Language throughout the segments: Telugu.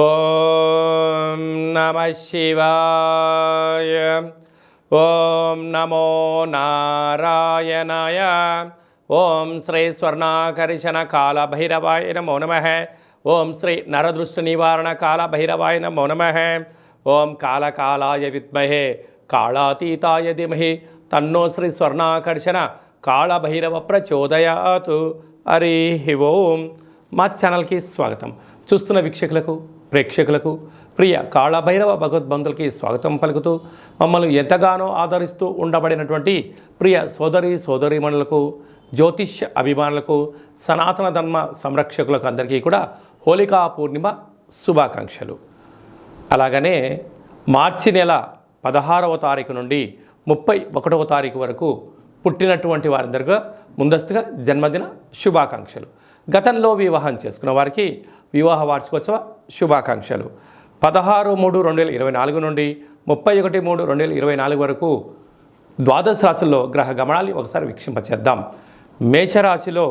ఓం నమః శివాయ. ఓం నమో నారాయణాయ. ఓం శ్రీ స్వర్ణాకర్షణ కాల భైరవాయ నమో నమః. ఓం శ్రీ నరదృష్టి నివారణ కాల భైరవాయ నమో నమః. ఓం కాళకాలాయ విద్మహే కాళాతీతాయ ధీమహి తన్నో శ్రీ స్వర్ణాకర్షణ కాళ భైరవ ప్రచోదయాతు. హరి ఓం. మా ఛానల్కి స్వాగతం. చూస్తున్న వీక్షకులకు, ప్రేక్షకులకు, ప్రియ కాళభైరవ భగవద్బంధులకి స్వాగతం పలుకుతూ మమ్మల్ని ఎంతగానో ఆదరిస్తూ ఉండబడినటువంటి ప్రియ సోదరీమణులకు, జ్యోతిష్య అభిమానులకు, సనాతన ధర్మ సంరక్షకులకు అందరికీ కూడా హోళికా పూర్ణిమ శుభాకాంక్షలు. అలాగనే మార్చి నెల 16వ తారీఖు నుండి 31వ తారీఖు వరకు పుట్టినటువంటి వారందరికీ ముందస్తుగా జన్మదిన శుభాకాంక్షలు. గతంలో వివాహం చేసుకున్న వారికి వివాహ వార్షికోత్సవ శుభాకాంక్షలు. 16/3/2024 నుండి 31/3/2024 వరకు ద్వాదశ రాశుల్లో గ్రహ గమనాన్ని ఒకసారి వీక్షింపచేద్దాం. మేషరాశిలో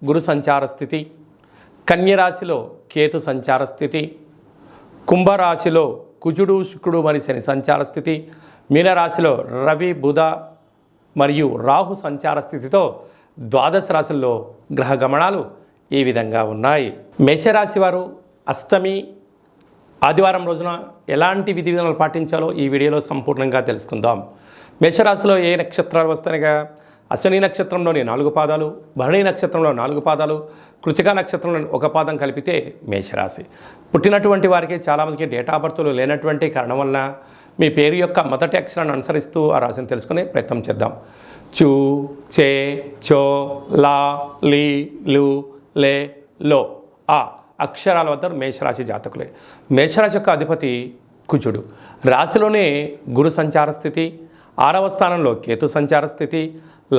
గురు సంచార స్థితి, కన్యరాశిలో కేతు సంచార స్థితి, కుంభరాశిలో కుజుడు శుక్రుడు మరియు శని సంచార స్థితి, మీనరాశిలో రవి బుధ మరియు రాహు సంచార స్థితితో ద్వాదశ రాశుల్లో గ్రహ గమనాలు ఈ విధంగా ఉన్నాయి. మేషరాశి వారు అష్టమి ఆదివారం రోజున ఎలాంటి విధి విధానాలు పాటించాలో ఈ వీడియోలో సంపూర్ణంగా తెలుసుకుందాం. మేషరాశిలో ఏ నక్షత్రాలు వస్తాయిగా అశ్విని నక్షత్రంలోని 4 పాదాలు, భరణి నక్షత్రంలో 4 పాదాలు, కృతికా నక్షత్రంలో 1 పాదం కలిపితే మేషరాశి. పుట్టినటువంటి వారికి చాలామందికి డేట్ ఆఫ్ బర్త్లు లేనటువంటి కారణం వలన మీ పేరు యొక్క మొదటి అక్షరాన్ని అనుసరిస్తూ ఆ రాశిని తెలుసుకునే ప్రయత్నం చేద్దాం. చూ, చే, చో, లా, లీ, లు, లే, లో, ఆ అక్షరాల వద్ద మేషరాశి జాతకులే. మేషరాశి యొక్క అధిపతి కుజుడు. రాశిలోనే గురు సంచార స్థితి, 6వ స్థానంలో కేతు సంచార స్థితి,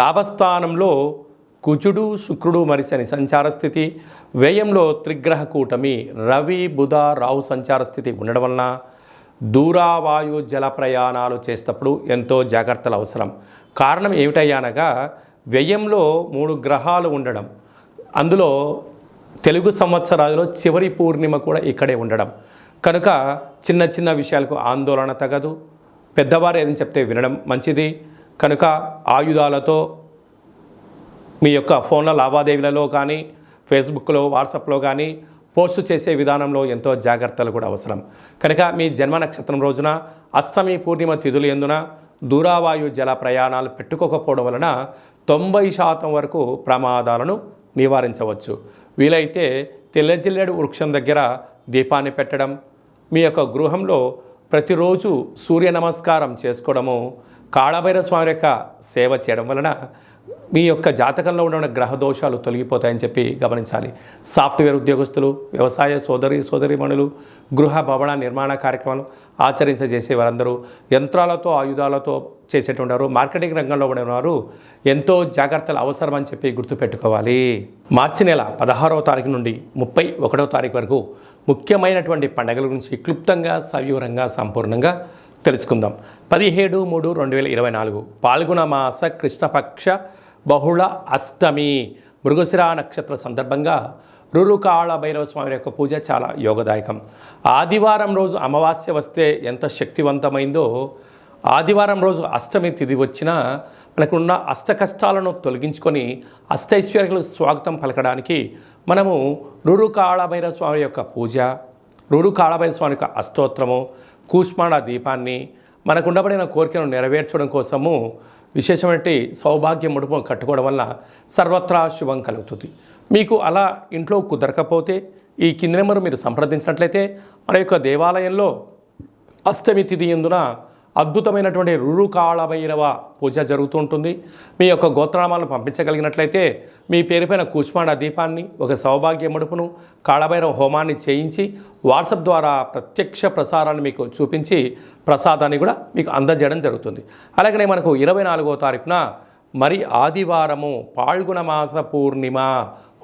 లాభస్థానంలో కుజుడు శుక్రుడు మరియు శని సంచార స్థితి, వ్యయంలో త్రిగ్రహ కూటమి రవి బుధ రాహు సంచార స్థితి ఉండడం వలన దూరావాయు జల ప్రయాణాలు చేసేటప్పుడు ఎంతో జాగ్రత్తలు అవసరం. కారణం ఏమిటయ్యానగా వ్యయంలో 3 గ్రహాలు ఉండడం, అందులో తెలుగు సంవత్సరాలలో చివరి పూర్ణిమ కూడా ఇక్కడే ఉండడం కనుక చిన్న చిన్న విషయాలకు ఆందోళన తగదు. పెద్దవారు ఏదని చెప్తే వినడం మంచిది. కనుక ఆయుధాలతో మీ యొక్క ఫోన్ల లావాదేవీలలో కానీ, ఫేస్బుక్లో, వాట్సాప్లో కానీ పోస్టు చేసే విధానంలో ఎంతో జాగ్రత్తలు కూడా అవసరం. కనుక మీ జన్మ నక్షత్రం రోజున అష్టమి పూర్ణిమ తిథులు ఎందున దూరావాయు జల ప్రయాణాలు పెట్టుకోకపోవడం వలన 90% వరకు ప్రమాదాలను నివారించవచ్చు. వీలైతే తెల్లజిల్లేడు వృక్షం దగ్గర దీపాన్ని పెట్టడం, మీ యొక్క గృహంలో ప్రతిరోజు సూర్య నమస్కారం చేసుకోవడము, కాళభైరవ స్వామి యొక్క సేవ చేయడం వలన మీ యొక్క జాతకంలో ఉన్న గ్రహ దోషాలు తొలగిపోతాయని చెప్పి గమనించాలి. సాఫ్ట్వేర్ ఉద్యోగస్తులు, వ్యవసాయ సోదరీమణులు, గృహ భవన నిర్మాణ కార్యక్రమాలు ఆచరించేసే వారందరూ, యంత్రాలతో ఆయుధాలతో చేసేటువంటి వారు, మార్కెటింగ్ రంగంలో ఉన్నవారు ఎంతో జాగ్రత్తలు అవసరమని చెప్పి గుర్తుపెట్టుకోవాలి. మార్చి నెల 16వ తారీఖు నుండి 31వ తారీఖు వరకు ముఖ్యమైనటువంటి పండుగల గురించి క్లుప్తంగా సవివరంగా సంపూర్ణంగా తెలుసుకుందాం. 17/3/2024 పాల్గొన మాస కృష్ణపక్ష బహుళ అష్టమి మృగశిర నక్షత్ర సందర్భంగా రురుకాళ భైరవ స్వామి యొక్క పూజ చాలా యోగదాయకం. ఆదివారం రోజు అమావాస్య వస్తే ఎంత శక్తివంతమైందో, ఆదివారం రోజు అష్టమి తిథి వచ్చినా మనకున్న అష్ట కష్టాలను తొలగించుకొని అష్టైశ్వర్యాలకు స్వాగతం పలకడానికి మనము రురుకాళ భైరవ స్వామి యొక్క పూజ, రురుకాళ భైరవ స్వామి యొక్క అష్టోత్తరము, కూష్మాండ దీపాన్ని మనకు ఉండబడిన కోరికను నెరవేర్చడం కోసము విశేషమైన సౌభాగ్య ముడుపు కట్టుకోవడం వల్ల సర్వత్రా శుభం కలుగుతుంది. మీకు అలా ఇంట్లో కుదరకపోతే ఈ కింది నెంబరు మీరు సంప్రదించినట్లయితే మన యొక్క దేవాలయంలో అష్టమి తిథి ఎందున అద్భుతమైనటువంటి రురుకాళ భైరవ పూజ జరుగుతూ ఉంటుంది. మీ యొక్క గోత్రనామాలను పంపించగలిగినట్లయితే మీ పేరుపైన కూష్మాండ దీపాన్ని, ఒక సౌభాగ్య ముడుపును, కాళభైరవ హోమాన్ని చేయించి వాట్సాప్ ద్వారా ప్రత్యక్ష ప్రసారాన్ని మీకు చూపించి ప్రసాదాన్ని కూడా మీకు అందజేయడం జరుగుతుంది. అలాగనే మనకు 24వ తారీఖున మరి ఆదివారము పాల్గొన మాస పూర్ణిమ,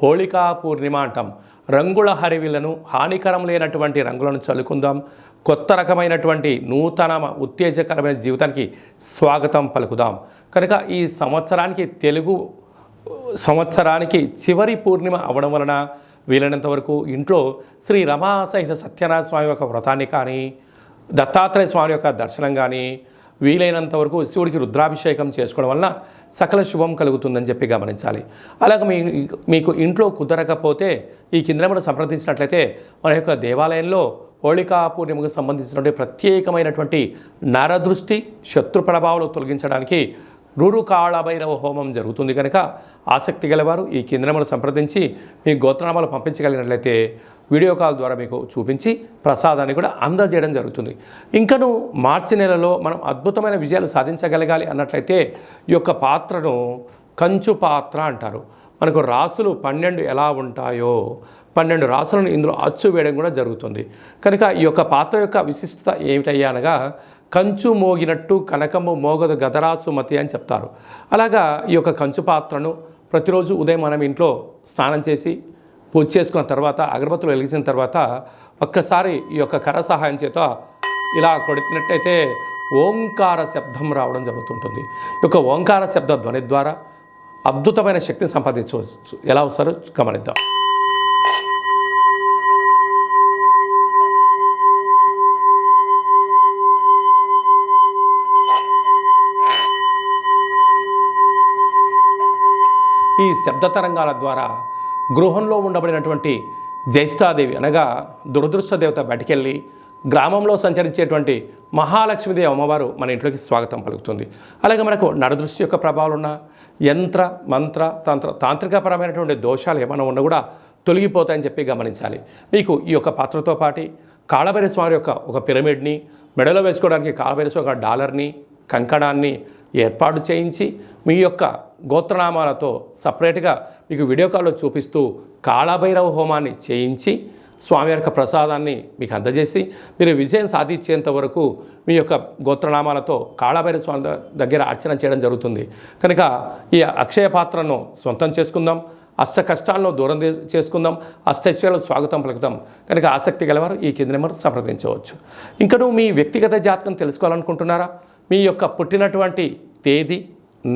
హోళికా పూర్ణిమ అంటాం. రంగుల హరివిలను, హానికరం లేనటువంటి రంగులను చల్లుకుందాం. కొత్త రకమైనటువంటి నూతన ఉత్తేజకరమైన జీవితానికి స్వాగతం పలుకుదాం. కనుక ఈ సంవత్సరానికి తెలుగు సంవత్సరానికి చివరి పూర్ణిమ అవ్వడం వలన వీలైనంత వరకు ఇంట్లో శ్రీ రమా సహిత సత్యనారాయణ స్వామి యొక్క వ్రతాన్ని కానీ, దత్తాత్రేయ స్వామి యొక్క దర్శనం కానీ, వీలైనంత వరకు శివుడికి రుద్రాభిషేకం చేసుకోవడం వలన సకల శుభం కలుగుతుందని చెప్పి గమనించాలి. అలాగే మీకు ఇంట్లో కుదరకపోతే ఈ కింద నెంబర్ సంప్రదించినట్లయితే మన యొక్క దేవాలయంలో హోళికా పూర్ణిమకు సంబంధించినటువంటి ప్రత్యేకమైనటువంటి నరదృష్టి శత్రు ప్రభావాలు తొలగించడానికి రూరు కాళభైరవ హోమం జరుగుతుంది కనుక ఆసక్తి గలవారు ఈ కింద నెంబర్ సంప్రదించి మీ గోత్రనామాలు పంపించగలిగినట్లయితే వీడియో కాల్ ద్వారా మీకు చూపించి ప్రసాదాన్ని కూడా అందజేయడం జరుగుతుంది. ఇంకను మార్చి నెలలో మనం అద్భుతమైన విజయాలు సాధించగలగాలి అన్నట్లయితే ఈ యొక్క పాత్రను కంచు పాత్ర అంటారు. మనకు రాసులు 12 ఎలా ఉంటాయో 12 రాసులను ఇందులో అచ్చు వేయడం కూడా జరుగుతుంది. కనుక ఈ యొక్క పాత్ర యొక్క విశిష్టత ఏమిటయ్యా అనగా కంచు మోగినట్టు కనకము మోగదు గదరాసు మతి అని చెప్తారు. అలాగా ఈ యొక్క కంచు పాత్రను ప్రతిరోజు ఉదయం మనం ఇంట్లో స్నానం చేసి పూజ చేసుకున్న తర్వాత అగరబత్తులు వెలిగించిన తర్వాత ఒక్కసారి ఈ యొక్క కర సహాయం చేత ఇలా కొట్టినట్టయితే ఓంకార శబ్దం రావడం జరుగుతుంటుంది. ఈ యొక్క ఓంకార శబ్ద ధ్వని ద్వారా అద్భుతమైన శక్తిని సంపాదించవచ్చు. ఎలా వస్తారో గమనిద్దాం. ఈ శబ్ద తరంగాల ద్వారా గృహంలో ఉండబడినటువంటి జ్యేష్ఠాదేవి అనగా దురదృష్ట దేవత బయటికెళ్ళి గ్రామంలో సంచరించేటువంటి మహాలక్ష్మీదేవి అమ్మవారు మన ఇంట్లోకి స్వాగతం పలుకుతుంది. అలాగే మనకు నరదృష్టి యొక్క ప్రభావాలు ఉన్న యంత్ర మంత్ర తాంత్రికపరమైనటువంటి దోషాలు ఏమైనా ఉన్నా కూడా తొలగిపోతాయని చెప్పి గమనించాలి. మీకు ఈ యొక్క పాత్రతో పాటు కాళభైరవ స్వామి యొక్క ఒక పిరమిడ్ని, మెడలో వేసుకోవడానికి కాళభైరవ స్వామి ఒక డాలర్ని, కంకణాన్ని ఏర్పాటు చేయించి మీ యొక్క గోత్రనామాలతో సపరేట్గా మీకు వీడియో కాల్లో చూపిస్తూ కాళభైరవ హోమాన్ని చేయించి స్వామి యొక్క ప్రసాదాన్ని మీకు అందజేసి మీరు విజయం సాధించేంత వరకు మీ యొక్క గోత్రనామాలతో కాళభైరవ స్వామి దగ్గర అర్చన చేయడం జరుగుతుంది. కనుక ఈ అక్షయ పాత్రను సొంతం చేసుకుందాం, అష్ట కష్టాలను దూరం చేసుకుందాం, అష్టైశ్వర్యాలకు స్వాగతం పలుకుదాం. కనుక ఆసక్తి గలవారు ఈ కింద నెంబర్ సంప్రదించవచ్చు. ఇంకా మీ వ్యక్తిగత జాతకం తెలుసుకోవాలనుకుంటున్నారా? మీ యొక్క పుట్టినటువంటి తేదీ,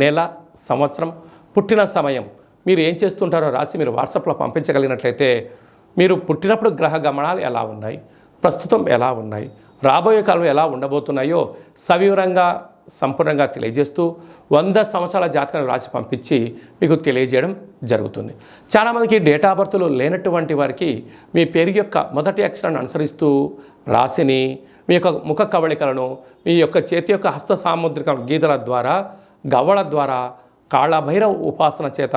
నెల, సంవత్సరం, పుట్టిన సమయం మీరు ఏం చేస్తుంటారో రాసి మీరు వాట్సాప్లో పంపించగలిగినట్లయితే మీరు పుట్టినప్పుడు గ్రహ గమనాలు ఎలా ఉన్నాయి, ప్రస్తుతం ఎలా ఉన్నాయి, రాబోయే కాలంలో ఎలా ఉండబోతున్నాయో సవివరంగా సంపూర్ణంగా తెలియజేస్తూ 100 సంవత్సరాల జాతకాన్ని రాసి పంపించి మీకు తెలియజేయడం జరుగుతుంది. చాలామందికి డేటా ఆఫ్ బర్త్లు లేనటువంటి వారికి మీ పేరు యొక్క మొదటి అక్షరాన్ని అనుసరిస్తూ రాశిని, మీ యొక్క ముఖ కవళికలను, మీ యొక్క చేతి యొక్క హస్త సాముద్రిక గీతల ద్వారా, గవ్వల ద్వారా, కాళభైరవ ఉపాసన చేత,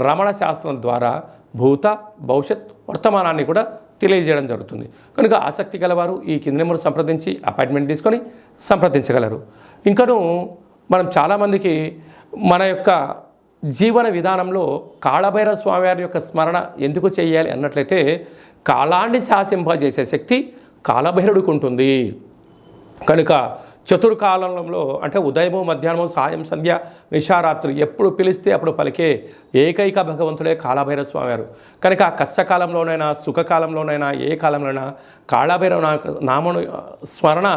రమణ శాస్త్రం ద్వారా భూత భవిష్యత్ వర్తమానాన్ని కూడా తెలియజేయడం జరుగుతుంది. కనుక ఆసక్తి గలవారు ఈ కింద నెంబర్ సంప్రదించి అపాయింట్మెంట్ తీసుకొని సంప్రదించగలరు. ఇంకను మనం చాలామందికి మన యొక్క జీవన విధానంలో కాళభైరవ స్వామివారి యొక్క స్మరణ ఎందుకు చేయాలి అన్నట్లయితే కాలాన్ని శాసింపజేసే శక్తి కాళభైరవుడికి ఉంటుంది. కనుక చతుర్కాలంలో అంటే ఉదయము, మధ్యాహ్నము, సాయం, సంధ్య, నిశారాత్రి ఎప్పుడు పిలిస్తే అప్పుడు పలికే ఏకైక భగవంతుడే కాళభైరవ స్వామివారు. కనుక కష్టకాలంలోనైనా సుఖకాలంలోనైనా ఏ కాలంలోనైనా కాళభైరవ నామను స్మరణ,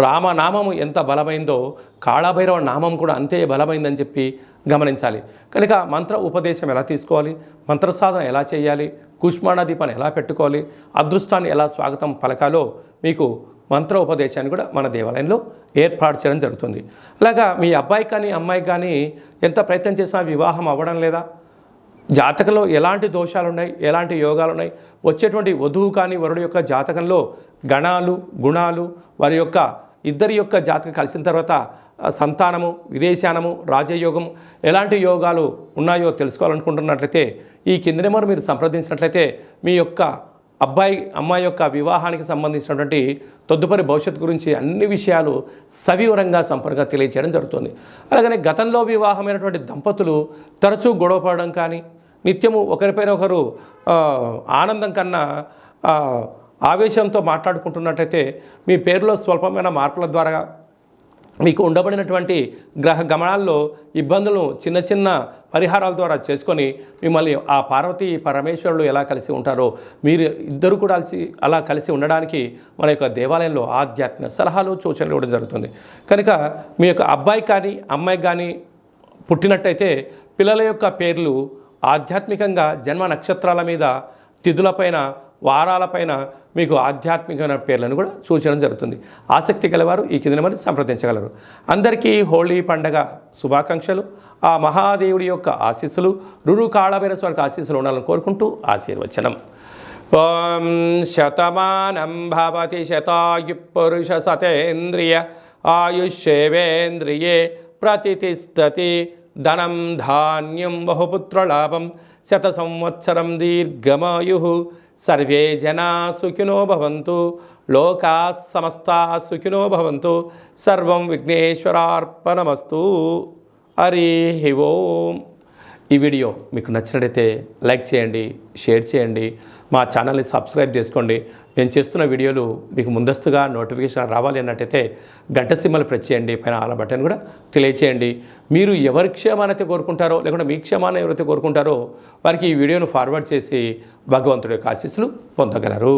రామనామము ఎంత బలమైందో కాళభైరవ నామం కూడా అంతే బలమైందని చెప్పి గమనించాలి. కనుక మంత్ర ఉపదేశం ఎలా తీసుకోవాలి, మంత్ర సాధన ఎలా చేయాలి, కుష్మాండ దీపాన్ని ఎలా పెట్టుకోవాలి, అదృష్టాన్ని ఎలా స్వాగతం పలకాలో మీకు మంత్ర ఉపదేశాన్ని కూడా మన దేవాలయంలో ఏర్పాటు చేయడం జరుగుతుంది. అలాగా మీ అబ్బాయి కానీ అమ్మాయి కానీ ఎంత ప్రయత్నం చేసినా వివాహం అవ్వడం లేదా, జాతకంలో ఎలాంటి దోషాలు ఉన్నాయి, ఎలాంటి యోగాలు ఉన్నాయి, వచ్చేటువంటి వధువు కానీ వరుడు యొక్క జాతకంలో గణాలు, గుణాలు, వారి యొక్క ఇద్దరి యొక్క జాతకం కలిసిన తర్వాత సంతానము, విదేశానము, రాజయోగం ఎలాంటి యోగాలు ఉన్నాయో తెలుసుకోవాలనుకుంటున్నట్లయితే ఈ కింద నెంబర్ మీరు సంప్రదించినట్లయితే మీ యొక్క అబ్బాయి అమ్మాయి యొక్క వివాహానికి సంబంధించినటువంటి తదుపరి భవిష్యత్తు గురించి అన్ని విషయాలు సవివరంగా సంపూర్ణంగా తెలియజేయడం జరుగుతుంది. అలాగనే గతంలో వివాహమైనటువంటి దంపతులు తరచూ గొడవపడడం కానీ, నిత్యము ఒకరిపైన ఒకరు ఆనందం కన్నా ఆవేశంతో మాట్లాడుకుంటున్నట్టయితే మీ పేరులో స్వల్పమైన మార్పుల ద్వారా మీకు ఉండబడినటువంటి గ్రహ గమనాల్లో ఇబ్బందులను చిన్న చిన్న పరిహారాల ద్వారా చేసుకొని మిమ్మల్ని ఆ పార్వతీ పరమేశ్వరులు ఎలా కలిసి ఉంటారో మీరు ఇద్దరు కూడా అలా కలిసి ఉండడానికి మన యొక్క దేవాలయంలో ఆధ్యాత్మిక సలహాలు సూచనలు ఇవ్వడం జరుగుతుంది. కనుక మీ యొక్క అబ్బాయి కానీ అమ్మాయి కానీ పుట్టినట్టయితే పిల్లల యొక్క పేర్లు ఆధ్యాత్మికంగా జన్మ నక్షత్రాల మీద తిథులపైన వారాలపైన మీకు ఆధ్యాత్మికమైన పేర్లను కూడా సూచించడం జరుగుతుంది. ఆసక్తి గలవారు ఈ కింద మరి సంప్రదించగలరు. అందరికీ హోళీ పండగ శుభాకాంక్షలు. ఆ మహాదేవుడి యొక్క ఆశీస్సులు రురు కాళభైరస్వామికి ఆశీస్సులు ఉండాలని కోరుకుంటూ ఆశీర్వచనం. ఓం శతమానం భవతి శతాయు పురుష సతేంద్రియ ఆయుష్యేవేంద్రియే ప్రతిష్టతి ధనం ధాన్యం బహుపుత్రలాభం శత సంవత్సరం దీర్ఘమాయు. సర్వే జనా సుఖినో భవంతు. లోకా సమస్తా సుఖినో భవంతు. సర్వం విఘ్నేశ్వరార్పణమస్తు. హరి ఓం. ఈ వీడియో మీకు నచ్చినట్లయితే లైక్ చేయండి, షేర్ చేయండి, మా ఛానల్ని సబ్స్క్రైబ్ చేసుకోండి. నేను చేస్తున్న వీడియోలు మీకు ముందస్తుగా నోటిఫికేషన్ రావాలి అన్నట్టయితే గంట సింబల్ ప్రెస్ చేయండి, పైన ఆల్ బటన్ కూడా తెలియచేయండి. మీరు ఎవరి క్షేమాన్ని అయితే కోరుకుంటారో లేకుంటే మీ క్షేమాన్ని ఎవరైతే కోరుకుంటారో వారికి ఈ వీడియోను ఫార్వర్డ్ చేసి భగవంతుడి యొక్క ఆశీస్సులు పొందగలరు.